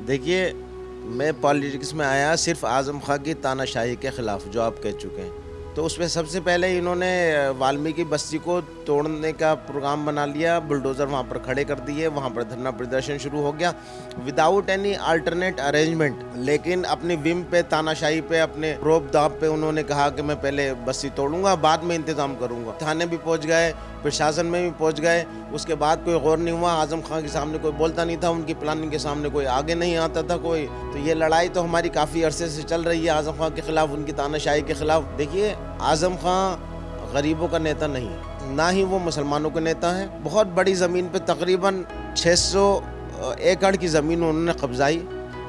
देखिए, मैं पॉलिटिक्स में आया सिर्फ़ आज़म खां की तानाशाही के ख़िलाफ़, जो आप कह चुके हैं। तो उसमें सबसे पहले इन्होंने वाल्मीकि बस्ती को तोड़ने का प्रोग्राम बना लिया, बुलडोज़र वहाँ पर खड़े कर दिए, वहाँ पर धरना प्रदर्शन शुरू हो गया विदाउट एनी अल्टरनेट अरेंजमेंट। लेकिन अपनी विम पे, तानाशाही पे, अपने रोब-दाब पे उन्होंने कहा कि मैं पहले बस्ती तोड़ूँगा, बाद में इंतज़ाम करूँगा। थाने भी पहुँच गए, प्रशासन में भी पहुँच गए, उसके बाद कोई गौर नहीं हुआ। आज़म खां के सामने कोई बोलता नहीं था, उनकी प्लानिंग के सामने कोई आगे नहीं आता था कोई। तो ये लड़ाई तो हमारी काफ़ी अरसे से चल रही है आज़म खां के ख़िलाफ़, उनकी तानाशाही के ख़िलाफ़। देखिए, आज़म खां गरीबों का नेता नहीं है, ना ही वो मुसलमानों के नेता हैं। बहुत बड़ी ज़मीन पे तकरीबन 600 एकड़ की ज़मीन उन्होंने कब्ज़ाई।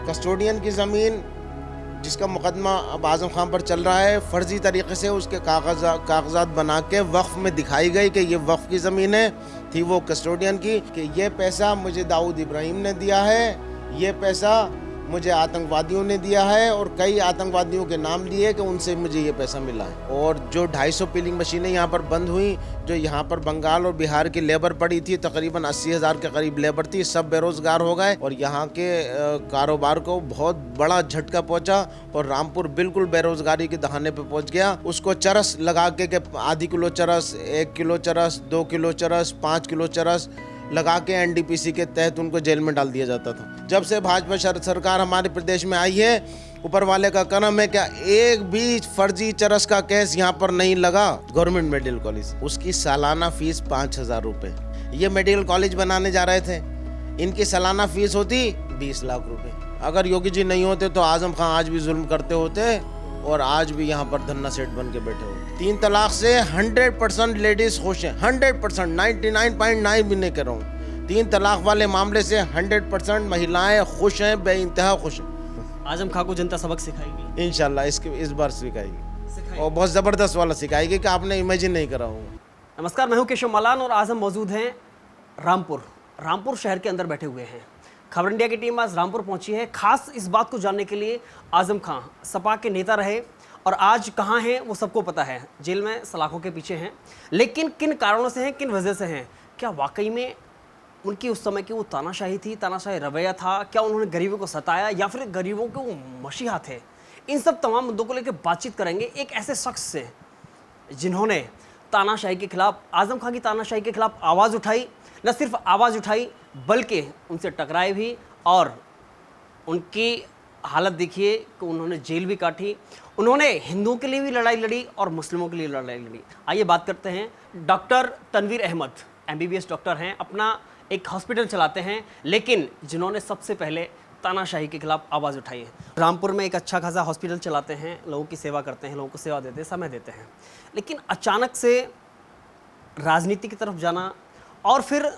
कस्टोडियन की ज़मीन जिसका मुकदमा अब आज़म खां पर चल रहा है, फ़र्ज़ी तरीके से उसके कागज़ात बना के वक्फ़ में दिखाई गई कि ये वक्फ़ की ज़मीन है, थी वो कस्टोडियन की, कि ये पैसा मुझे दाऊद इब्राहिम ने दिया है, ये पैसा मुझे आतंकवादियों ने दिया है, और कई आतंकवादियों के नाम लिए कि उनसे मुझे ये पैसा मिला है। और जो 250 पिलिंग मशीनें यहाँ पर बंद हुई, जो यहाँ पर बंगाल और बिहार की लेबर पड़ी थी, तकरीबन 80,000 के करीब लेबर थी, सब बेरोज़गार हो गए और यहाँ के कारोबार को बहुत बड़ा झटका पहुँचा और रामपुर बिल्कुल बेरोज़गारी के दहाने पे पहुँच गया। उसको चरस लगा के आधी किलो चरस, 1 किलो चरस, 2 किलो चरस, 5 किलो चरस लगा के एनडीपीसी के तहत उनको जेल में डाल दिया जाता था। जब से भाजपा सरकार हमारे प्रदेश में आई है, ऊपर वाले का करम है, क्या एक भी फर्जी चरस का केस यहाँ पर नहीं लगा। गवर्नमेंट मेडिकल कॉलेज, उसकी सालाना फीस 5,000 रुपये। ये मेडिकल कॉलेज बनाने जा रहे थे, इनकी सालाना फीस होती 20 लाख रुपए। अगर योगी जी नहीं होते तो आज़म खां आज भी जुल्म करते होते और आज भी यहाँ पर धन्ना सेठ बन के बैठे होते। 3 तलाक से 100% लेडीज खुश हैं, 100%, 99.9 भी नहीं कर रहा हूँ। 3 तलाक वाले मामले से 100% महिलाएं खुश हैं, बेइंतहा खुश हैं। आज़म खां को जनता सबक सिखाएगी इंशाल्लाह इस बार सिखाएगी और बहुत ज़बरदस्त वाला सिखाएगी कि आपने इमेजिन नहीं करा होगा। नमस्कार, मैं हूं केशव मलान और आज़म मौजूद हैं रामपुर शहर के अंदर बैठे हुए हैं। खबर इंडिया की टीम आज रामपुर पहुंची है, खास इस बात को जानने के लिए आज़म खां सपा के नेता रहे और आज कहां हैं वो सबको पता है, जेल में सलाखों के पीछे हैं। लेकिन किन कारणों से हैं, किन वजह से हैं, क्या वाकई में उनकी उस समय की वो तानाशाही थी, तानाशाही रवैया था, क्या उन्होंने गरीबों को सताया या फिर गरीबों के वो मसीहा थे? इन सब तमाम मुद्दों को लेकर बातचीत करेंगे एक ऐसे शख्स से जिन्होंने तानाशाही के खिलाफ, आज़म खां की तानाशाही के खिलाफ आवाज़ उठाई, न सिर्फ आवाज़ उठाई बल्कि उनसे टकराए भी और उनकी हालत देखिए कि उन्होंने जेल भी काटी। उन्होंने हिंदुओं के लिए भी लड़ाई लड़ी और मुस्लिमों के लिए लड़ाई लड़ी। आइए बात करते हैं। Doctor Tanveer Ahmed MBBS doctor हैं, अपना एक हॉस्पिटल चलाते हैं, लेकिन जिन्होंने सबसे पहले तानाशाही के खिलाफ आवाज़ उठाई है। रामपुर में एक अच्छा खासा हॉस्पिटल चलाते हैं, लोगों की सेवा करते हैं, लोगों को सेवा देते हैं, समय देते हैं, लेकिन अचानक से राजनीति की तरफ जाना और फिर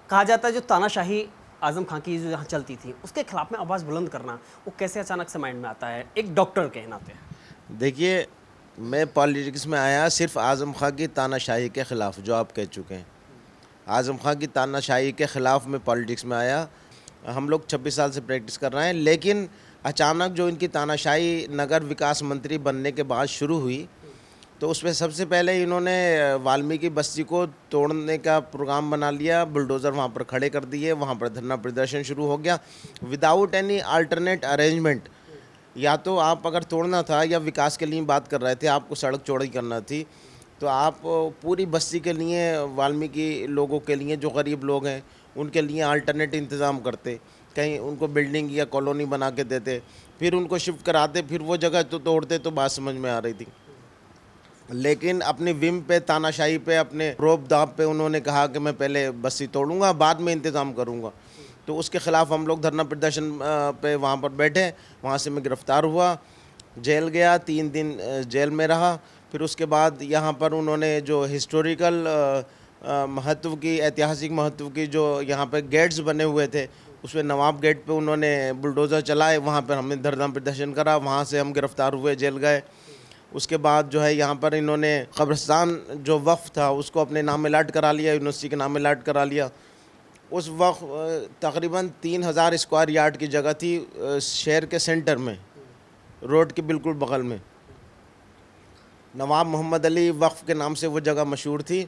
कहा जाता है जो तानाशाही आज़म खां की जो यहाँ चलती थी उसके खिलाफ में आवाज़ बुलंद करना, वो कैसे अचानक से माइंड में आता है एक डॉक्टर के नाते? देखिए, मैं पॉलिटिक्स में आया सिर्फ आज़म खां की तानाशाही के ख़िलाफ़, जो आप कह चुके हैं। आज़म खां की तानाशाही के ख़िलाफ़ मैं पॉलिटिक्स में आया। हम लोग 26 साल से प्रैक्टिस कर रहे हैं, लेकिन अचानक जो इनकी तानाशाही नगर विकास मंत्री बनने के बाद शुरू हुई, तो उसमें सबसे पहले इन्होंने वाल्मीकि बस्ती को तोड़ने का प्रोग्राम बना लिया, बुलडोज़र वहाँ पर खड़े कर दिए, वहाँ पर धरना प्रदर्शन शुरू हो गया विदाउट एनी अल्टरनेट अरेंजमेंट। या तो आप अगर तोड़ना था या विकास के लिए बात कर रहे थे, आपको सड़क चौड़ी करना थी, तो आप पूरी बस्ती के लिए, वाल्मीकि लोगों के लिए, जो गरीब लोग हैं उनके लिए अल्टरनेट इंतज़ाम करते, कहीं उनको बिल्डिंग या कॉलोनी बना के देते, फिर उनको शिफ्ट कराते, फिर वो जगह तो तोड़ते, तो बात समझ में आ रही थी। लेकिन अपनी विम पे, तानाशाही पे, अपने रोब-दाब पे उन्होंने कहा कि मैं पहले बस्ती तोड़ूंगा, बाद में इंतज़ाम करूंगा। तो उसके ख़िलाफ़ हम लोग धरना प्रदर्शन पे वहाँ पर बैठे, वहाँ से मैं गिरफ़्तार हुआ, जेल गया, 3 दिन जेल में रहा। फिर उसके बाद यहाँ पर उन्होंने जो हिस्टोरिकल महत्व की, ऐतिहासिक महत्व की जो यहाँ पे गेट्स बने हुए थे, उसमें नवाब गेट पे उन्होंने बुलडोज़र चलाए, वहाँ पर हमने धरना प्रदर्शन करा, वहाँ से हम गिरफ़्तार हुए, जेल गए। उसके बाद जो है यहाँ पर इन्होंने कब्रिस्तान जो वक्फ़ था उसको अपने नाम अलाट करा लिया, यूनिवर्सिटी के नाम अलाट करा लिया। उस वक्त तकरीबन 3,000 स्क्वायर यार्ड की जगह थी शहर के सेंटर में, रोड के बिल्कुल बगल में। नवाब मोहम्मद अली वक्फ़ के नाम से वो जगह मशहूर थी।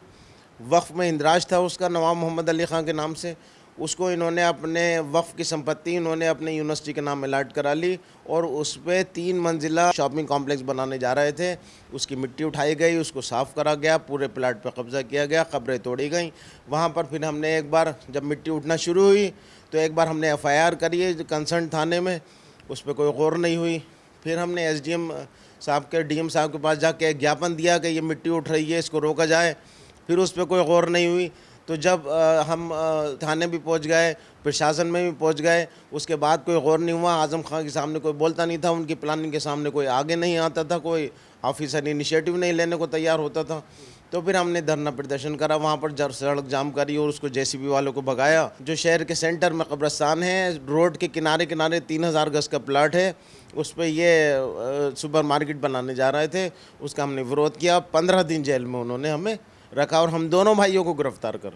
वक्फ़ में इंदराज था उसका, नवाब मोहम्मद अली ख़ान के नाम से। उसको इन्होंने अपने वक्फ की संपत्ति इन्होंने अपने यूनिवर्सिटी के नाम अलाट करा ली और उस पर 3 मंजिला शॉपिंग कॉम्प्लेक्स बनाने जा रहे थे। उसकी मिट्टी उठाई गई, उसको साफ़ करा गया, पूरे प्लाट पर कब्ज़ा किया गया, कब्रें तोड़ी गई। वहाँ पर फिर हमने एक बार जब मिट्टी उठना शुरू हुई तो एक बार हमने FIR करी कंसर्न थाने में, उस पर कोई गौर नहीं हुई। फिर हमने SDM साहब के DM साहब के पास जाके एक ज्ञापन दिया कि ये मिट्टी उठ रही है, इसको रोका जाए, फिर उस पर कोई गौर नहीं हुई। तो जब हम थाने भी पहुंच गए, प्रशासन में भी पहुंच गए, उसके बाद कोई गौर नहीं हुआ। आज़म खां के सामने कोई बोलता नहीं था, उनकी प्लानिंग के सामने कोई आगे नहीं आता था, कोई ऑफिसर इनिशिएटिव नहीं लेने को तैयार होता था। तो फिर हमने धरना प्रदर्शन करा, वहाँ पर सड़क जाम करी और उसको JCB वालों को भगाया। जो शहर के सेंटर में कब्रस्तान है, रोड के किनारे किनारे 3000 गज का प्लाट है, उस पर ये सुपर मार्केट बनाने जा रहे थे, उसका हमने विरोध किया। 15 दिन जेल में उन्होंने हमें रखा और हम दोनों भाइयों को गिरफ्तार कर।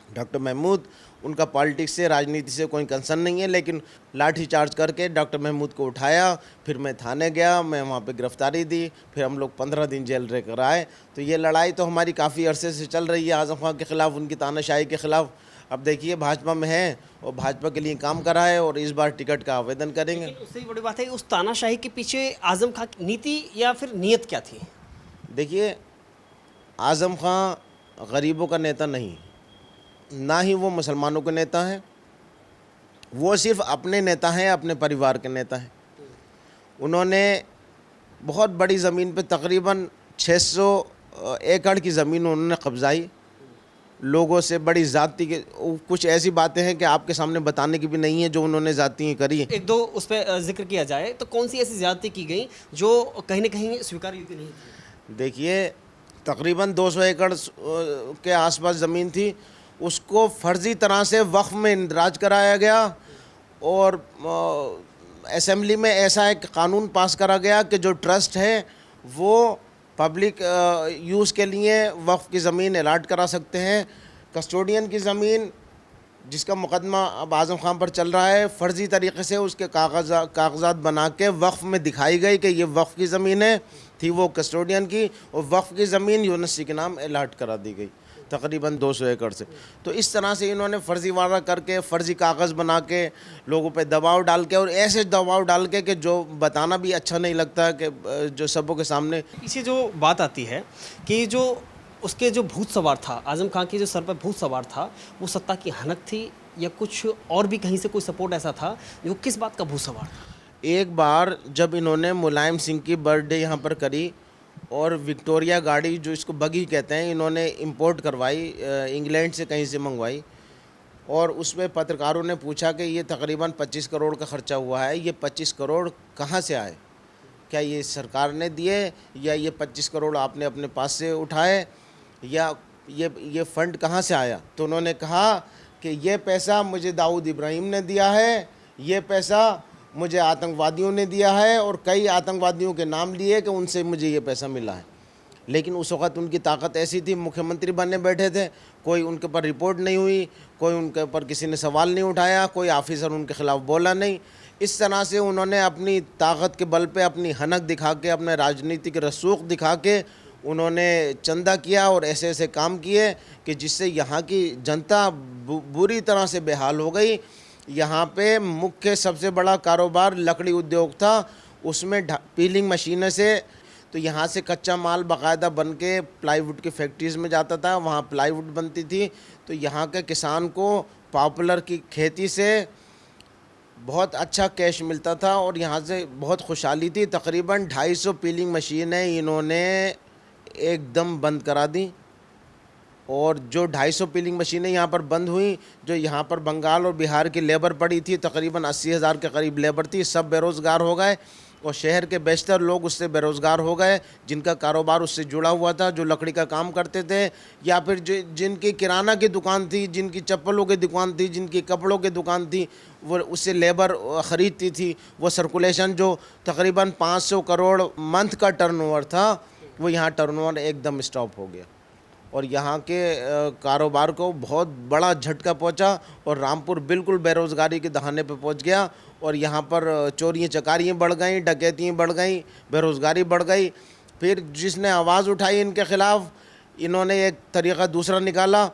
डॉक्टर महमूद, उनका पॉलिटिक्स से, राजनीति से कोई कंसर्न नहीं है, लेकिन लाठी चार्ज करके डॉक्टर महमूद को उठाया। फिर मैं थाने गया, मैं वहाँ पे गिरफ्तारी दी, फिर हम लोग 15 दिन जेल रह कर आए। तो ये लड़ाई तो हमारी काफ़ी अरसे से चल रही है आज़म खां के ख़िलाफ़, उनकी तानाशाही के ख़िलाफ़। अब देखिए भाजपा में है और भाजपा के लिए काम करा है और इस बार टिकट का आवेदन करेंगे। उससे बड़ी बात है, उस तानाशाही के पीछे आज़म खां की नीति या फिर नीयत क्या थी? देखिए, आज़म खां गरीबों का नेता नहीं, ना ही वो मुसलमानों के नेता हैं, वो सिर्फ अपने नेता हैं, अपने परिवार के नेता हैं। उन्होंने बहुत बड़ी ज़मीन पे तकरीबन 600 एकड़ की ज़मीन उन्होंने कब्ज़ाई, लोगों से बड़ी ज़्यादती के कुछ ऐसी बातें हैं कि आपके सामने बताने की भी नहीं है जो उन्होंने ज़्यादती करी। एक दो उस पर जिक्र किया जाए तो कौन सी ऐसी ज़्यादती की गई जो कहीं ना कहीं स्वीकार योग्य नहीं थी? देखिए, तकरीबन 200 एकड़ के आसपास ज़मीन थी, उसको फर्जी तरह से वक्फ में इंदराज कराया गया और असेंबली में ऐसा एक कानून पास करा गया कि जो ट्रस्ट है वो पब्लिक यूज़ के लिए वक्फ की ज़मीन अलाट करा सकते हैं। कस्टोडियन की ज़मीन जिसका मुकदमा अब आज़म खां पर चल रहा है, फ़र्ज़ी तरीके से उसके कागज़ात बना के वक्फ में दिखाई गई कि ये वक्फ की ज़मीन है, थी वो कस्टोडियन की, और वक्फ की ज़मीन यूनिवर्सिटी के नाम अलाट करा दी गई तकरीबन 200 एकड़ से। तो इस तरह से इन्होंने फ़र्ज़ी वादा करके, फ़र्ज़ी कागज़ बना के, लोगों पे दबाव डाल के, और ऐसे दबाव डाल के कि जो बताना भी अच्छा नहीं लगता कि जो सबों के सामने। इसे जो बात आती है कि जो उसके जो भूत सवार था, आज़म खां के जो सर पर भूत सवार था, वो सत्ता की हनक थी या कुछ और भी कहीं से कोई सपोर्ट ऐसा था? जो किस बात का भूत सवार था? एक बार जब इन्होंने मुलायम सिंह की बर्थडे यहाँ पर करी और विक्टोरिया गाड़ी, जो इसको बगी कहते हैं, इन्होंने इंपोर्ट करवाई, इंग्लैंड से कहीं से मंगवाई, और उसमें पत्रकारों ने पूछा कि ये तकरीबन 25 करोड़ का ख़र्चा हुआ है, ये 25 करोड़ कहाँ से आए? क्या ये सरकार ने दिए या ये 25 करोड़ आपने अपने पास से उठाए, या ये फ़ंड कहाँ से आया? तो उन्होंने कहा कि ये पैसा मुझे दाऊद इब्राहिम ने दिया है, ये पैसा मुझे आतंकवादियों ने दिया है, और कई आतंकवादियों के नाम लिए कि उनसे मुझे ये पैसा मिला है। लेकिन उस वक़्त उनकी ताकत ऐसी थी, मुख्यमंत्री बनने बैठे थे, कोई उनके ऊपर रिपोर्ट नहीं हुई, कोई उनके ऊपर किसी ने सवाल नहीं उठाया, कोई ऑफिसर उनके ख़िलाफ़ बोला नहीं। इस तरह से उन्होंने अपनी ताकत के बल पे, अपनी हनक दिखा के, अपने राजनीतिक रसूख दिखा के उन्होंने चंदा किया और ऐसे ऐसे काम किए कि जिससे यहाँ की जनता बुरी तरह से बेहाल हो गई। यहाँ पे मुख्य सबसे बड़ा कारोबार लकड़ी उद्योग था, उसमें पीलिंग मशीनें से, तो यहाँ से कच्चा माल बाकायदा बन के प्लाईवुड की फैक्ट्रीज़ में जाता था, वहाँ प्लाईवुड बनती थी। तो यहाँ के किसान को पॉपुलर की खेती से बहुत अच्छा कैश मिलता था और यहाँ से बहुत खुशहाली थी। तकरीबन 250 पीलिंग मशीनें इन्होंने एकदम बंद करा दी, और जो 250 पीलिंग मशीनें यहाँ पर बंद हुई, जो यहाँ पर बंगाल और बिहार की लेबर पड़ी थी, तकरीबन 80,000 के करीब लेबर थी, सब बेरोज़गार हो गए, और शहर के बेशतर लोग उससे बेरोज़गार हो गए, जिनका कारोबार उससे जुड़ा हुआ था, जो लकड़ी का काम करते थे, या फिर जिनकी किराना की दुकान थी, जिनकी चप्पलों की दुकान थी, जिनकी कपड़ों की दुकान थी, वो उससे लेबर ख़रीदती थी। वो सर्कुलेशन जो तकरीबन 500 करोड़ मंथ का टर्नओवर था, वो यहाँ टर्नओवर एकदम स्टॉप हो गया, और यहाँ के कारोबार को बहुत बड़ा झटका पहुँचा, और रामपुर बिल्कुल बेरोज़गारी के दहाने पे पहुँच गया, और यहाँ पर चोरियाँ चकारियाँ बढ़ गईं, डकैतियाँ बढ़ गईं, बेरोज़गारी बढ़ गई। फिर जिसने आवाज़ उठाई इनके ख़िलाफ़, इन्होंने एक तरीक़ा दूसरा निकाला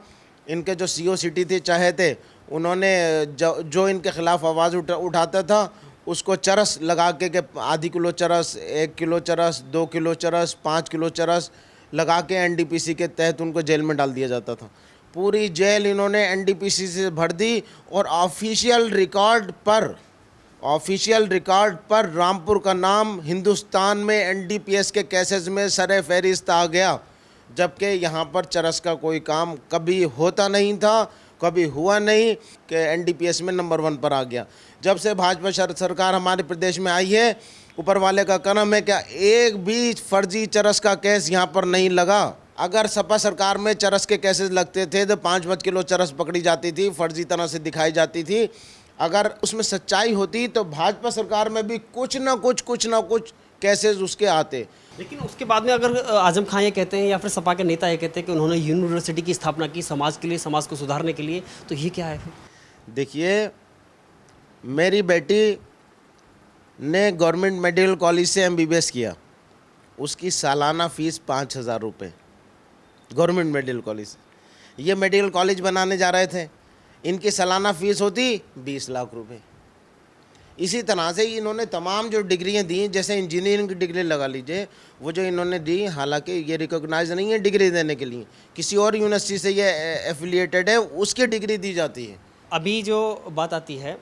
इनके जो सीओ सिटी थे चाहे थे, उन्होंने जो इनके खिलाफ आवाज़ उठाता था उसको चरस लगा के आधी किलो चरस, 1 किलो चरस, 2 किलो चरस, 5 किलो चरस लगा के एनडीपीसी के तहत उनको जेल में डाल दिया जाता था। पूरी जेल इन्होंने एनडीपीसी से भर दी और ऑफिशियल रिकॉर्ड पर रामपुर का नाम हिंदुस्तान में एनडीपीएस के केसेस में सरे फहरिस्त आ गया, जबकि यहाँ पर चरस का कोई काम कभी होता नहीं था, कभी हुआ नहीं कि एनडीपीएस में नंबर 1 पर आ गया। जब से भाजपा सरकार हमारे प्रदेश में आई है, ऊपर वाले का करम है क्या एक भी फर्जी चरस का केस यहाँ पर नहीं लगा। अगर सपा सरकार में चरस के केसेस लगते थे तो 5-5 किलो चरस पकड़ी जाती थी, फर्जी तरह से दिखाई जाती थी। अगर उसमें सच्चाई होती तो भाजपा सरकार में भी कुछ ना कुछ केसेस उसके आते। लेकिन उसके बाद में अगर आजम खान ये कहते हैं या फिर सपा के नेता ये कहते हैं कि उन्होंने यूनिवर्सिटी की स्थापना की समाज के लिए, समाज को सुधारने के लिए, तो ये क्या है फिर? देखिए, मेरी बेटी ने गवर्नमेंट मेडिकल कॉलेज से एमबीबीएस किया, उसकी सालाना फ़ीस 5,000 रुपये गवर्नमेंट मेडिकल कॉलेज। ये मेडिकल कॉलेज बनाने जा रहे थे, इनकी सालाना फ़ीस होती 20 लाख रुपए। इसी तरह से इन्होंने तमाम जो डिग्रियां दी, जैसे इंजीनियरिंग की डिग्री लगा लीजिए, वो जो इन्होंने दी, हालांकि ये रिकॉग्नाइज नहीं है डिग्री देने के लिए, किसी और यूनिवर्सिटी से ये एफिलिएटेड है, उसकी डिग्री दी जाती है। अभी जो बात आती है,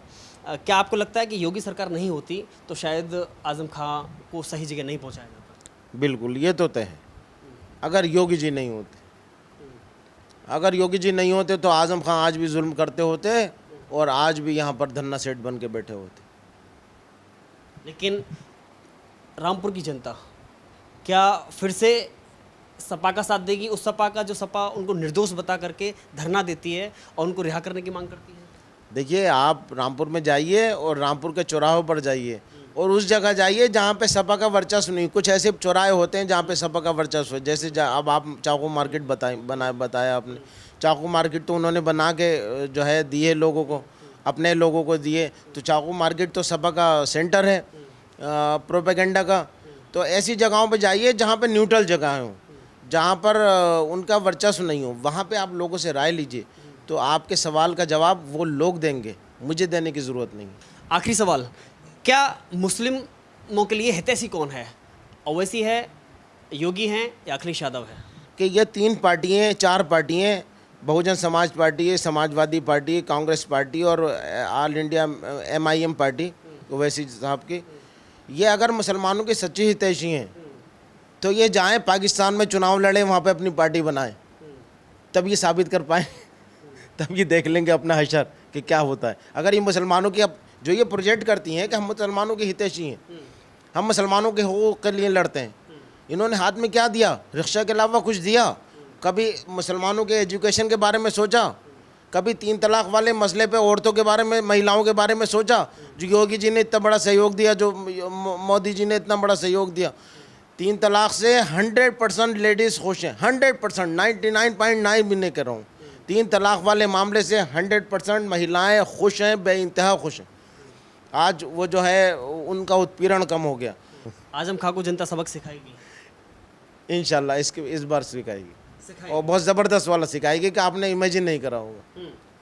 क्या आपको लगता है कि योगी सरकार नहीं होती तो शायद आजम खां को सही जगह नहीं पहुंचाया जाता? बिल्कुल, ये तो तय है। अगर योगी जी नहीं होते तो आजम खां आज भी जुल्म करते होते और आज भी यहाँ पर धन्ना सेठ बन के बैठे होते। लेकिन रामपुर की जनता क्या फिर से सपा का साथ देगी? उस सपा का जो सपा उनको निर्दोष बता करके धरना देती है और उनको रिहा करने की मांग करती है? देखिए, आप रामपुर में जाइए और रामपुर के चौराहों पर जाइए और उस जगह जाइए जहाँ पे सपा का वर्चस्व नहीं। कुछ ऐसे चौराहे होते हैं जहाँ पे सपा का वर्चस्व है, जैसे अब आप चाकू मार्केट बताया आपने। चाकू मार्केट तो उन्होंने बना के जो है दिए लोगों को, अपने लोगों को दिए, तो चाकू मार्केट तो सपा का सेंटर है प्रोपेगेंडा का। तो ऐसी जगहों पर जाइए जहाँ पे न्यूट्रल जगह हो, जहाँ पर उनका वर्चस्व नहीं हो, वहाँ पे आप लोगों से राय लीजिए, तो आपके सवाल का जवाब वो लोग देंगे, मुझे देने की ज़रूरत नहीं। आखिरी सवाल, क्या मुस्लिमों के लिए हितैषी कौन है? ओवैसी है, योगी हैं या अखिलेश यादव है? कि ये 4 पार्टियाँ, बहुजन समाज पार्टी है, समाजवादी पार्टी, कांग्रेस पार्टी और all India MIM party Owaisi साहब की, ये अगर मुसलमानों की सच्ची हितैषी हैं तो ये जाएं पाकिस्तान में चुनाव लड़ें, वहाँ पे अपनी पार्टी बनाएं, तब ये साबित कर पाएँ तब ये देख लेंगे अपना हशर कि क्या होता है। अगर ये मुसलमानों की अब जो ये प्रोजेक्ट करती हैं कि हम मुसलमानों की हितैषी हैं, हम मुसलमानों के हकूक़ के लिए लड़ते हैं, इन्होंने हाथ में क्या दिया? रिक्शा के अलावा कुछ दिया? कभी मुसलमानों के एजुकेशन के बारे में सोचा? कभी 3 तलाक वाले मसले पे औरतों के बारे में, महिलाओं के बारे में सोचा? जो योगी जी ने इतना बड़ा सहयोग दिया, जो मोदी जी ने इतना बड़ा सहयोग दिया, 3 तलाक से 100% लेडीज़ खुश हैं, 100%, 99.9 भी नहीं कर रहा हूँ। 3 तलाक वाले मामले से 100% महिलाएं खुश हैं, बेइंतहा खुश हैं। आज वो जो है उनका उत्पीड़न कम हो गया। आजम खां को जनता सबक सिखाएगी इंशाल्लाह, इस बार सिखाएगी और बहुत ज़बरदस्त वाला सिखाएगी कि आपने इमेजिन नहीं करा होगा।